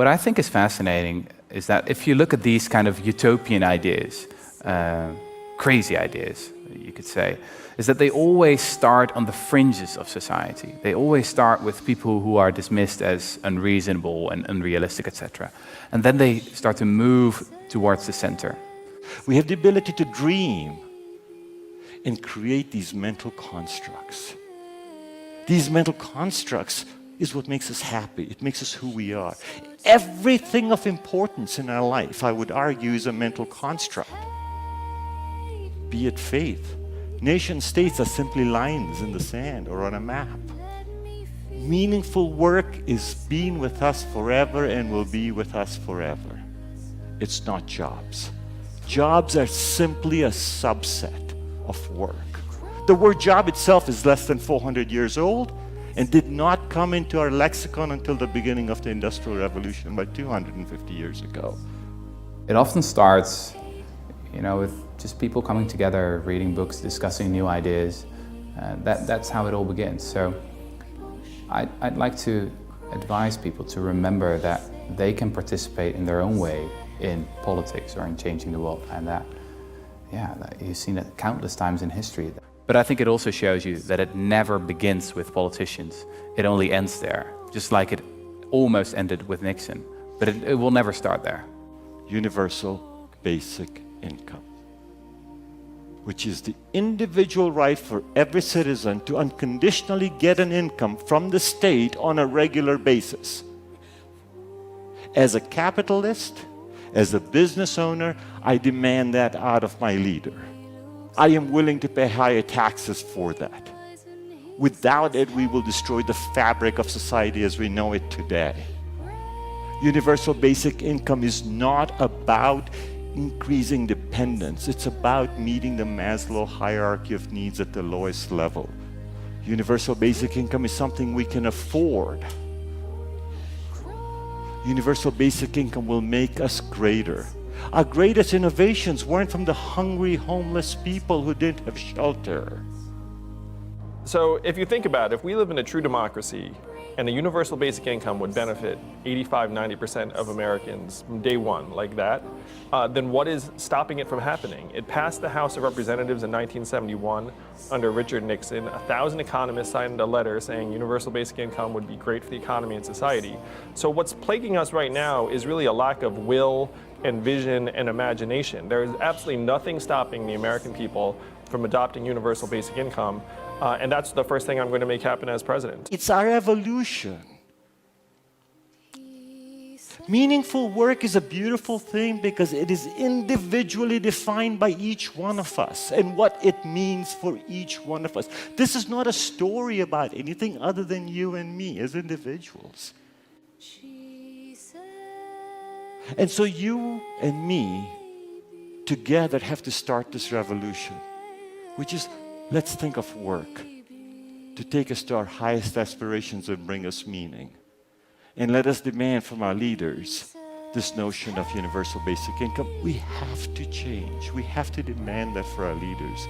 What I think is fascinating is that if you look at these kind of utopian ideas, crazy ideas, you could say, is that they always start on the fringes of society. They always start with people who are dismissed as unreasonable and unrealistic, etc. And then they start to move towards the center. We have the ability to dream and create these mental constructs. These mental constructs is what makes us happy. It makes us who we are. Everything of importance in our life, I would argue, is a mental construct. Be it faith. Nation states are simply lines in the sand or on a map. Meaningful work is being with us forever and will be with us forever. It's not jobs. Jobs are simply a subset of work. The word job itself is less than 400 years old and did not come into our lexicon until the beginning of the Industrial Revolution, about 250 years ago. It often starts, with just people coming together, reading books, discussing new ideas. That's how it all begins. So I'd like to advise people to remember that they can participate in their own way in politics or in changing the world, and that you've seen it countless times in history. But I think it also shows you that it never begins with politicians. It only ends there, just like it almost ended with Nixon. But it will never start there. Universal basic income, which is the individual right for every citizen to unconditionally get an income from the state on a regular basis. As a capitalist, as a business owner, I demand that out of my leader. I am willing to pay higher taxes for that. Without it, we will destroy the fabric of society as we know it today. Universal basic income is not about increasing dependence. It's about meeting the Maslow hierarchy of needs at the lowest level. Universal basic income is something we can afford. Universal basic income will make us greater. Our greatest innovations weren't from the hungry, homeless people who didn't have shelter. So if you think about it, if we live in a true democracy and a universal basic income would benefit 85–90% of Americans from day one like that, then what is stopping it from happening? It passed the House of Representatives in 1971 under Richard Nixon. 1,000 economists signed a letter saying universal basic income would be great for the economy and society. So what's plaguing us right now is really a lack of will and vision and imagination. There is absolutely nothing stopping the American people from adopting universal basic income. And that's the first thing I'm going to make happen as president. It's our evolution. Meaningful work is a beautiful thing because it is individually defined by each one of us and what it means for each one of us. This is not a story about anything other than you and me as individuals. And so you and me together have to start this revolution, which is, let's think of work to take us to our highest aspirations and bring us meaning. And let us demand from our leaders this notion of universal basic income. We have to change. We have to demand that for our leaders.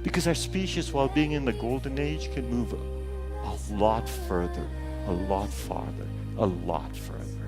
Because our species, while being in the golden age, can move a lot further, a lot farther, a lot further.